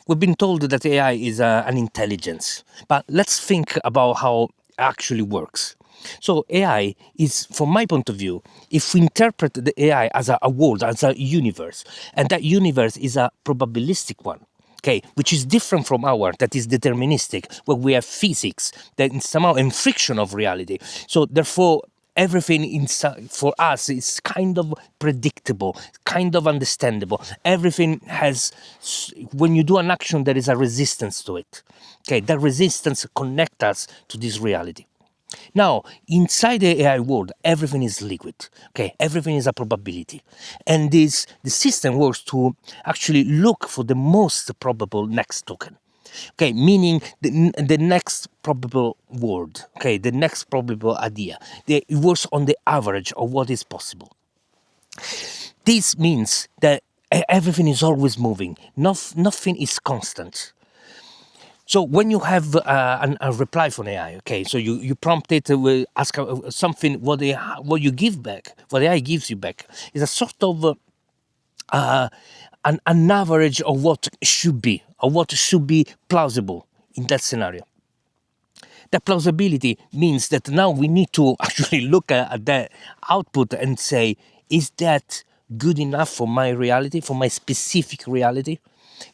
we've been told that AI is an intelligence, but let's think about how it actually works. So AI is, from my point of view, if we interpret the AI as a world, as a universe, and that universe is a probabilistic one, okay, which is different from our, that is deterministic, where we have physics, that is somehow in friction of reality. So therefore, everything inside for us is kind of predictable, kind of understandable. Everything has, when you do an action, there is a resistance to it. Okay, that resistance connects us to this reality. Now, inside the AI world, everything is liquid. Okay, everything is a probability, and the system works to actually look for the most probable next token. Okay, meaning the next probable word. Okay, the next probable idea. It works on the average of what is possible. This means that everything is always moving. Nothing is constant. So when you have a reply from AI, okay, so you prompt it, ask something, what you give back, what AI gives you back, is a sort of an average of what should be, or what should be plausible in that scenario. That plausibility means that now we need to actually look at that output and say, is that good enough for my reality, for my specific reality?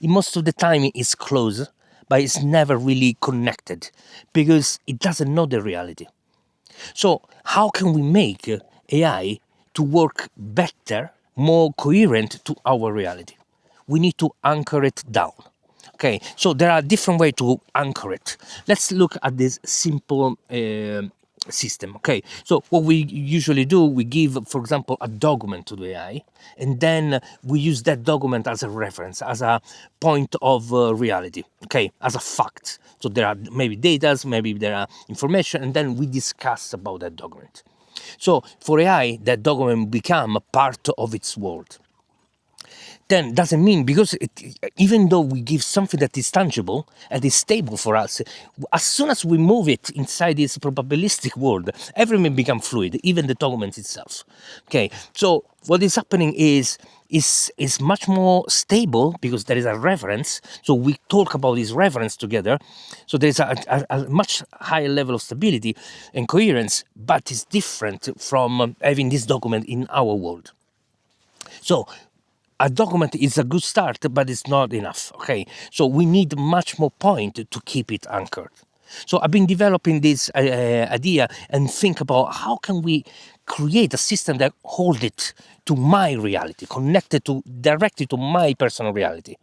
Most of the time it's close, but it's never really connected because it doesn't know the reality. So how can we make AI to work better, more coherent to our reality? We need to anchor it down. Okay, so there are different ways to anchor it. Let's look at this simple system. Okay, so what we usually do, we give, for example, a document to the AI, and then we use that document as a reference, as a point of reality. Okay, as a fact. So there are maybe data, maybe there are information, and then we discuss about that document. So for AI, that document become a part of its world. Then doesn't mean, because even though we give something that is tangible and is stable for us, as soon as we move it inside this probabilistic world, everything becomes fluid, even the document itself. Okay, so what is happening is much more stable because there is a reference. So we talk about this reference together. So there's a much higher level of stability and coherence, but it's different from having this document in our world. So a document is a good start, but it's not enough. Okay, so we need much more point to keep it anchored. So I've been developing this idea and think about how can we create a system that hold it to my reality, connected to directly to my personal reality,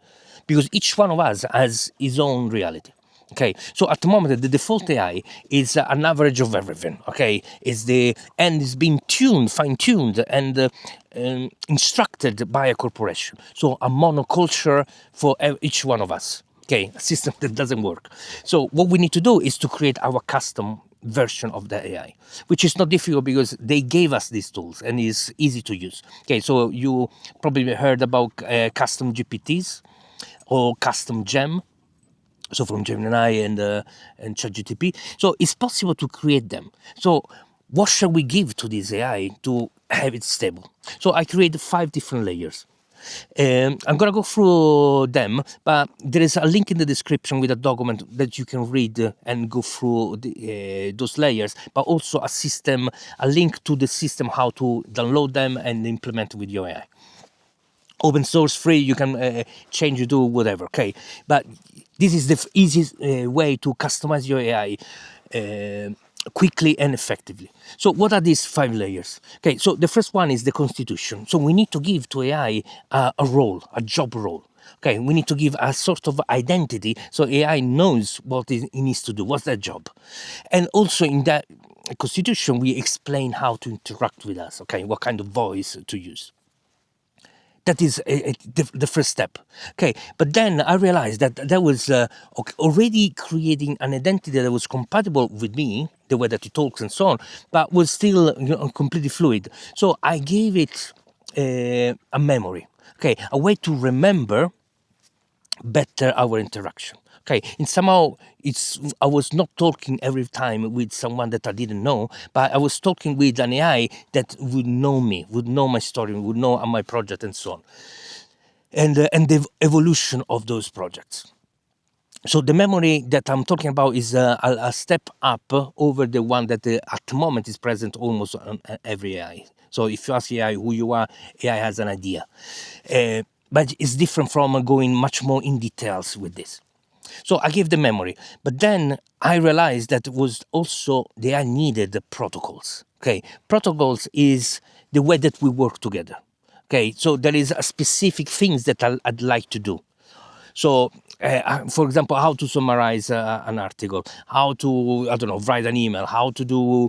because each one of us has his own reality. Okay, so at the moment the default AI is an average of everything. Okay, and it's been fine-tuned, and instructed by a corporation. So a monoculture for each one of us. Okay, a system that doesn't work. So what we need to do is to create our custom version of the AI, which is not difficult because they gave us these tools and is easy to use. Okay, so you probably heard about custom GPTs or custom Gem. So from Gemini and ChatGPT. So it's possible to create them. So what shall we give to this AI to have it stable? So I created 5 different layers. I'm going to go through them, but there is a link in the description with a document that you can read and go through those layers, but also a link to the system, how to download them and implement with your AI. Open source, free, you can change, you do whatever, okay? But this is the easiest way to customize your AI quickly and effectively. So what are these 5 layers? Okay, so the first one is the constitution. So we need to give to AI a role, a job role. Okay, we need to give a sort of identity so AI knows what it needs to do, what's their job. And also in that constitution, we explain how to interact with us, okay, what kind of voice to use. That is the first step. Okay, but then I realized that that was already creating an identity that was compatible with me, the way that it talks and so on, but was still completely fluid. So I gave it a memory, okay, a way to remember better our interaction. Okay, and somehow I was not talking every time with someone that I didn't know, but I was talking with an AI that would know me, would know my story, would know my project and so on, and the evolution of those projects. So the memory that I'm talking about is a step up over the one that at the moment is present almost on every AI. So if you ask AI who you are, AI has an idea. But it's different from going much more in details with this. So I gave the memory, but then I realized that it was also the I needed the protocols. Okay, protocols is the way that we work together. Okay, so there is a specific things that I'd like to do. So, for example, how to summarize an article, how to, I don't know, write an email, how to do,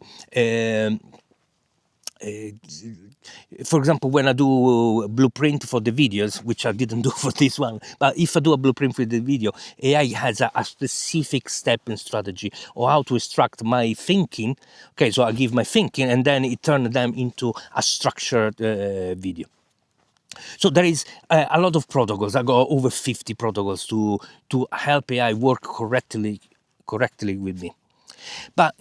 for example, when I do a blueprint for the videos, which I didn't do for this one, but if I do a blueprint for the video, AI has a specific step and strategy or how to extract my thinking. Okay, so I give my thinking and then it turns them into a structured video. So there is a lot of protocols. I got over 50 protocols to help AI work correctly with me. But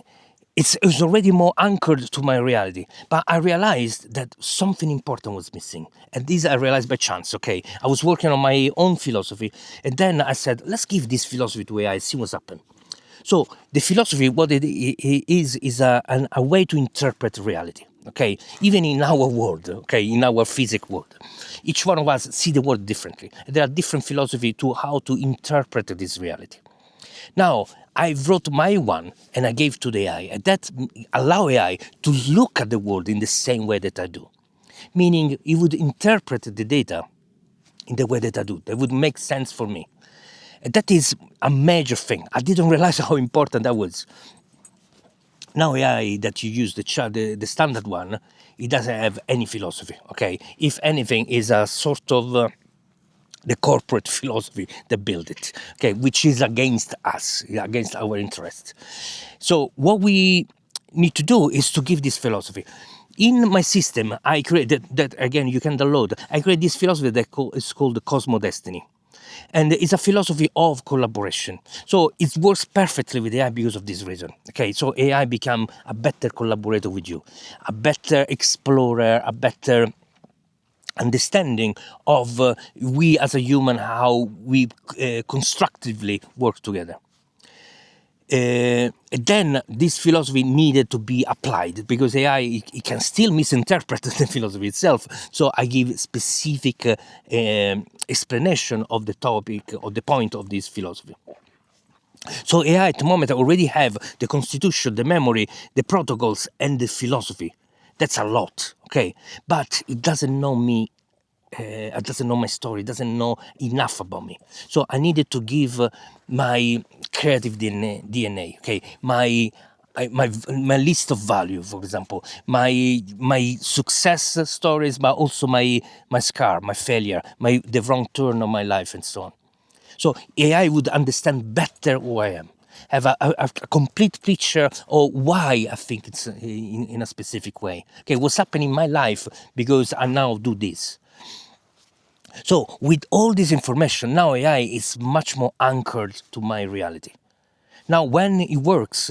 it's already more anchored to my reality. But I realized that something important was missing. And this I realized by chance, okay? I was working on my own philosophy. And then I said, let's give this philosophy to AI, see what's happened. So the philosophy, what it is a way to interpret reality. Okay, even in our world, okay, in our physical world, each one of us see the world differently. There are different philosophy to how to interpret this reality. Now, I wrote my one and I gave to the AI, and that allow AI to look at the world in the same way that I do, meaning it would interpret the data in the way that I do. That would make sense for me. And that is a major thing. I didn't realize how important that was. Now AI that you use, the standard one, it doesn't have any philosophy, okay? If anything, is a sort of the corporate philosophy that built it, okay, which is against us, against our interests. So what we need to do is to give this philosophy. In my system, I created that again, you can download. I create this philosophy that is called the Cosmodestiny. And it's a philosophy of collaboration. So it works perfectly with AI because of this reason. Okay, so AI become a better collaborator with you, a better explorer, a better understanding of we as a human, how we constructively work together. Then this philosophy needed to be applied because AI it can still misinterpret the philosophy itself. So I give specific explanation of the topic or the point of this philosophy. So AI at the moment already have the constitution, the memory, the protocols, and the philosophy. That's a lot, okay? But it doesn't know me. It doesn't know my story. It doesn't know enough about me. So I needed to give my creative DNA. Okay, my list of value, for example, my success stories, but also my scar, my failure, the wrong turn of my life, and so on. So AI would understand better who I am, have a complete picture of why I think it's in a specific way. Okay, what's happening in my life because I now do this. So with all this information, now AI is much more anchored to my reality. Now when it works,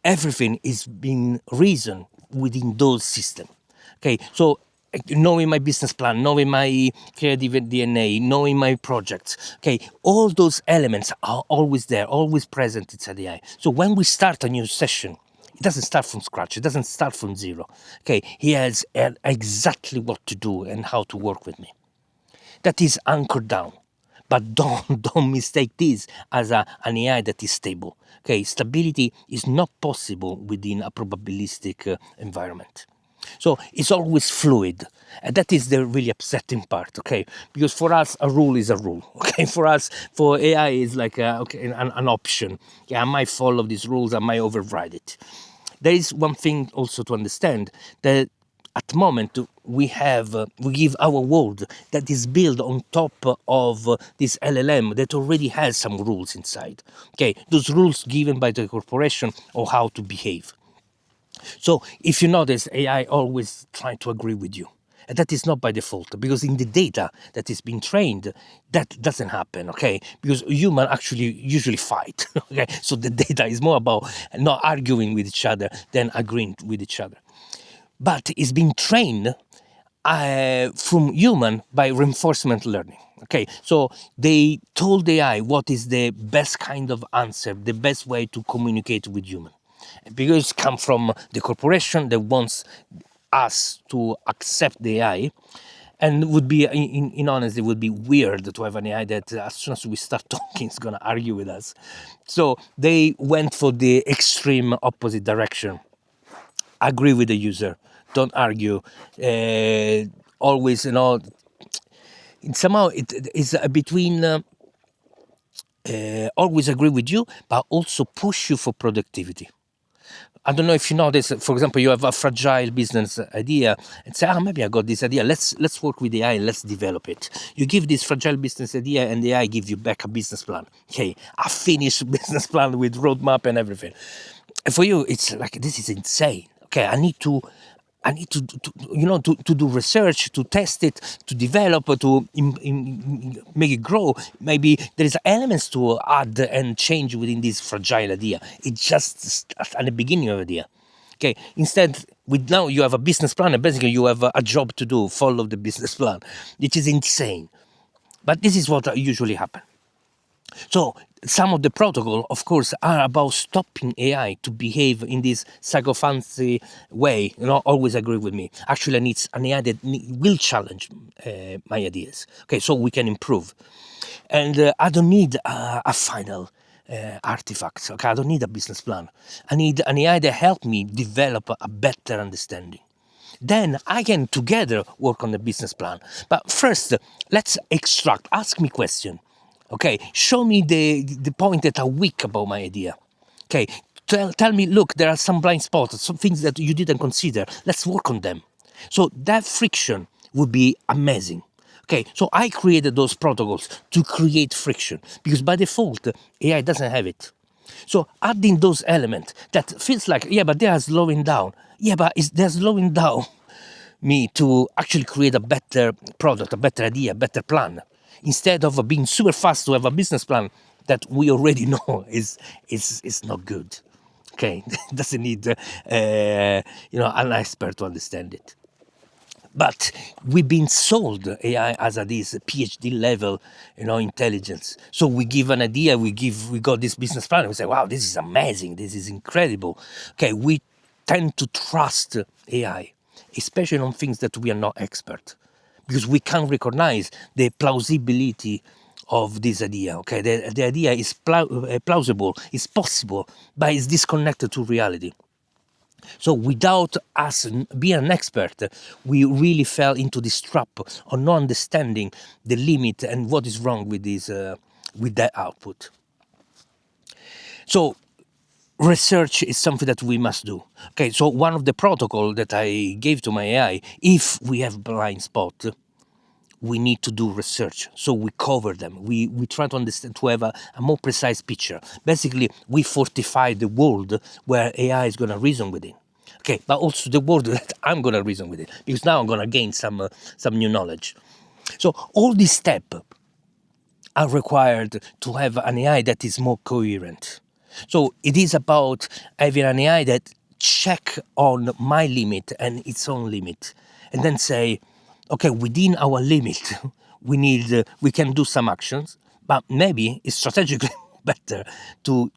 everything is being reasoned within those systems. Okay, so knowing my business plan, knowing my creative DNA, knowing my projects, okay, all those elements are always there, always present inside the AI. So when we start a new session, it doesn't start from scratch, it doesn't start from zero. Okay, he has exactly what to do and how to work with me. That is anchored down. But don't mistake this as an AI that is stable. Okay, stability is not possible within a probabilistic environment. So it's always fluid, and that is the really upsetting part. Okay, because for us a rule is a rule. Okay, for us, for AI is like an option. Yeah, I might follow these rules, I might override it. There is one thing also to understand that at the moment we give our world that is built on top of this LLM that already has some rules inside. Okay, those rules given by the corporation or how to behave. So if you notice, AI always trying to agree with you. And that is not by default, because in the data that is being trained, that doesn't happen, okay? Because human actually usually fight, okay? So the data is more about not arguing with each other than agreeing with each other. But it's being trained from human by reinforcement learning. Okay, so they told AI what is the best kind of answer, the best way to communicate with human, because it comes from the corporation that wants us to accept the AI, and would be, in honesty, it would be weird to have an AI that as soon as we start talking is going to argue with us. So they went for the extreme opposite direction. Agree with the user, don't argue, always, somehow it is between always agree with you, but also push you for productivity. I don't know if you notice, for example, you have a fragile business idea and say, maybe I got this idea. Let's work with AI, let's develop it. You give this fragile business idea and the AI give you back a business plan. Okay, a finished business plan with roadmap and everything. And for you, it's like, this is insane. Okay, I need to to do research, to test it, to develop, to make it grow. Maybe there is elements to add and change within this fragile idea. It's just at the beginning of the idea. Okay, instead, with now you have a business plan, and basically you have a job to do, follow the business plan, which is insane. But this is what usually happens. So some of the protocol, of course, are about stopping AI to behave in this psychophancy way. Always agree with me. Actually, I need an AI that will challenge my ideas. Okay, so we can improve. And I don't need a final artifact. Okay, I don't need a business plan. I need an AI that help me develop a better understanding. Then I can together work on the business plan. But first, let's extract. Ask me question. Okay, show me the point that are weak about my idea. Okay, tell me, look, there are some blind spots, some things that you didn't consider. Let's work on them. So that friction would be amazing. Okay, so I created those protocols to create friction because by default, AI doesn't have it. So adding those elements that feels like, yeah, but they are slowing down. Yeah, but they're slowing down me to actually create a better product, a better idea, a better plan. Instead of being super fast to have a business plan that we already know is not good. Okay, doesn't need an expert to understand it. But we've been sold AI as a this PhD level, intelligence. So we give an idea, we got this business plan, and we say, wow, this is amazing, this is incredible. Okay, we tend to trust AI, especially on things that we are not expert, because we can recognize the plausibility of this idea. Okay, the idea is plausible, it's possible, but it's disconnected to reality. So without us being an expert, we really fell into this trap of not understanding the limit and what is wrong with with that output. So research is something that we must do. Okay, so one of the protocol that I gave to my AI, if we have blind spot, we need to do research. So we cover them. We try to understand, to have a more precise picture. Basically, we fortify the world where AI is going to reason within. Okay, but also the world that I'm going to reason with it, because now I'm going to gain some new knowledge. So all these steps are required to have an AI that is more coherent. So it is about having an AI that check on my limit and its own limit, and then say, okay, within our limit, we can do some actions, but maybe it's strategically better to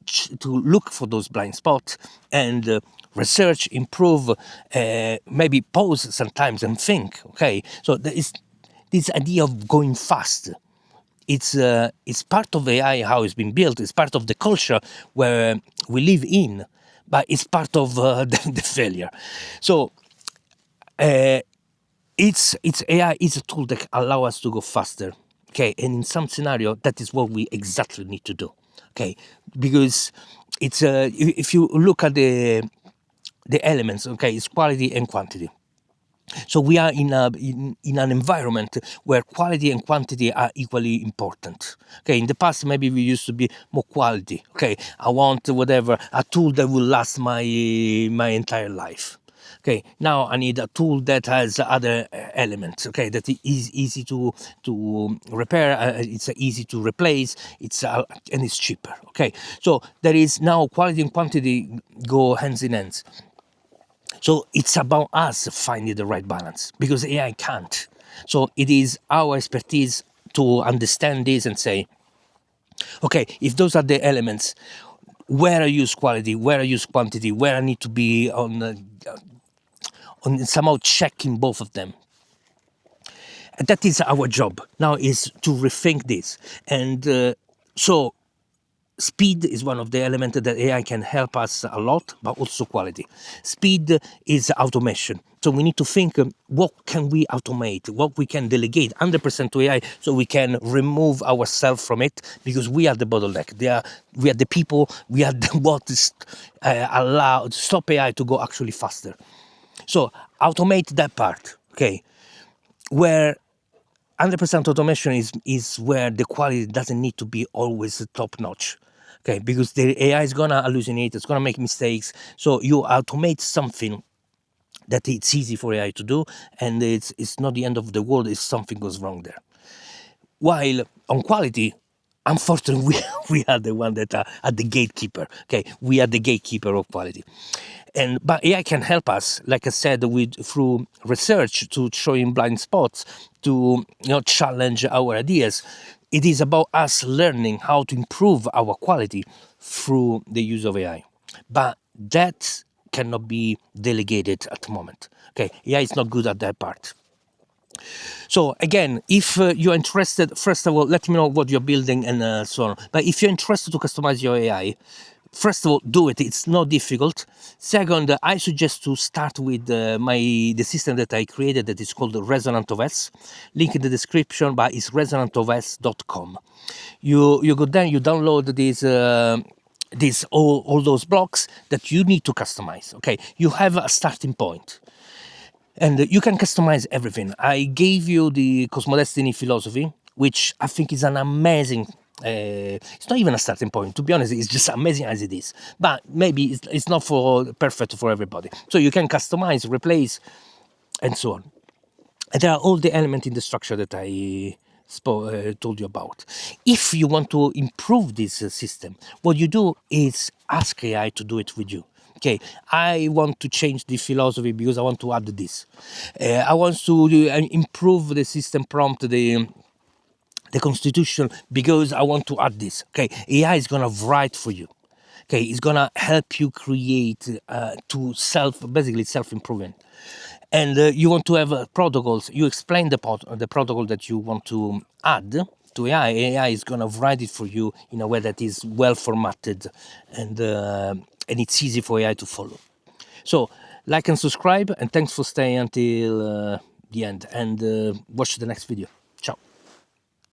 look for those blind spots and research, improve, maybe pause sometimes and think. Okay, so there is this idea of going fast. It's part of AI, how it's been built. It's part of the culture where we live in, but it's part of the failure. So it's AI is a tool that allow us to go faster. Okay, and in some scenario, that is what we exactly need to do. Okay, because it's if you look at the elements, okay, it's quality and quantity. So we are in an environment where quality and quantity are equally important. Okay, in the past maybe we used to be more quality. Okay, I want whatever, a tool that will last my entire life. Okay, now I need a tool that has other elements. Okay, that is easy to repair. It's easy to replace. And it's cheaper. Okay, so there is now quality and quantity go hands in hands. So it's about us finding the right balance, because AI can't. So it is our expertise to understand this and say, okay, if those are the elements, where I use quality, where I use quantity, where I need to be on somehow checking both of them. And that is our job now, is to rethink this. And so speed is one of the elements that AI can help us a lot, but also quality. Speed is automation. So we need to think, what can we automate, what we can delegate 100% to AI, so we can remove ourselves from it, because we are the bottleneck. We are the people, we are the what is allowed, stop AI to go actually faster. So automate that part, okay, where 100% automation is where the quality doesn't need to be always top notch. Okay, because the AI is gonna hallucinate, it's gonna make mistakes. So you automate something that it's easy for AI to do, and it's not the end of the world if something goes wrong there. While on quality, unfortunately, we are the one that are the gatekeeper. Okay, we are the gatekeeper of quality. But AI can help us, like I said, through research, to showing blind spots, to challenge our ideas. It is about us learning how to improve our quality through the use of AI. But that cannot be delegated at the moment. Okay, AI is not good at that part. So again, if you're interested, first of all, let me know what you're building and so on. But if you're interested to customize your AI, first of all, do it. It's not difficult. Second, I suggest to start with the system that I created that is called ResonantOS. Link in the description, but it's resonantos.com. You go there, you download these all those blocks that you need to customize. Okay, you have a starting point. And you can customize everything. I gave you the Cosmodestiny philosophy, which I think is an amazing, it's not even a starting point. To be honest, it's just amazing as it is. But maybe it's not perfect for everybody. So you can customize, replace, and so on. And there are all the elements in the structure that I told you about. If you want to improve this system, what you do is ask AI to do it with you. Okay, I want to change the philosophy because I want to add this. I want to improve the system prompt, the constitution, because I want to add this. Okay, AI is gonna write for you. Okay, it's gonna help you create to basically self-improvement. And you want to have protocols. You explain the protocol that you want to add to AI. AI is gonna write it for you in a way that is well formatted, and it's easy for AI to follow. So like and subscribe, and thanks for staying until the end, and watch the next video.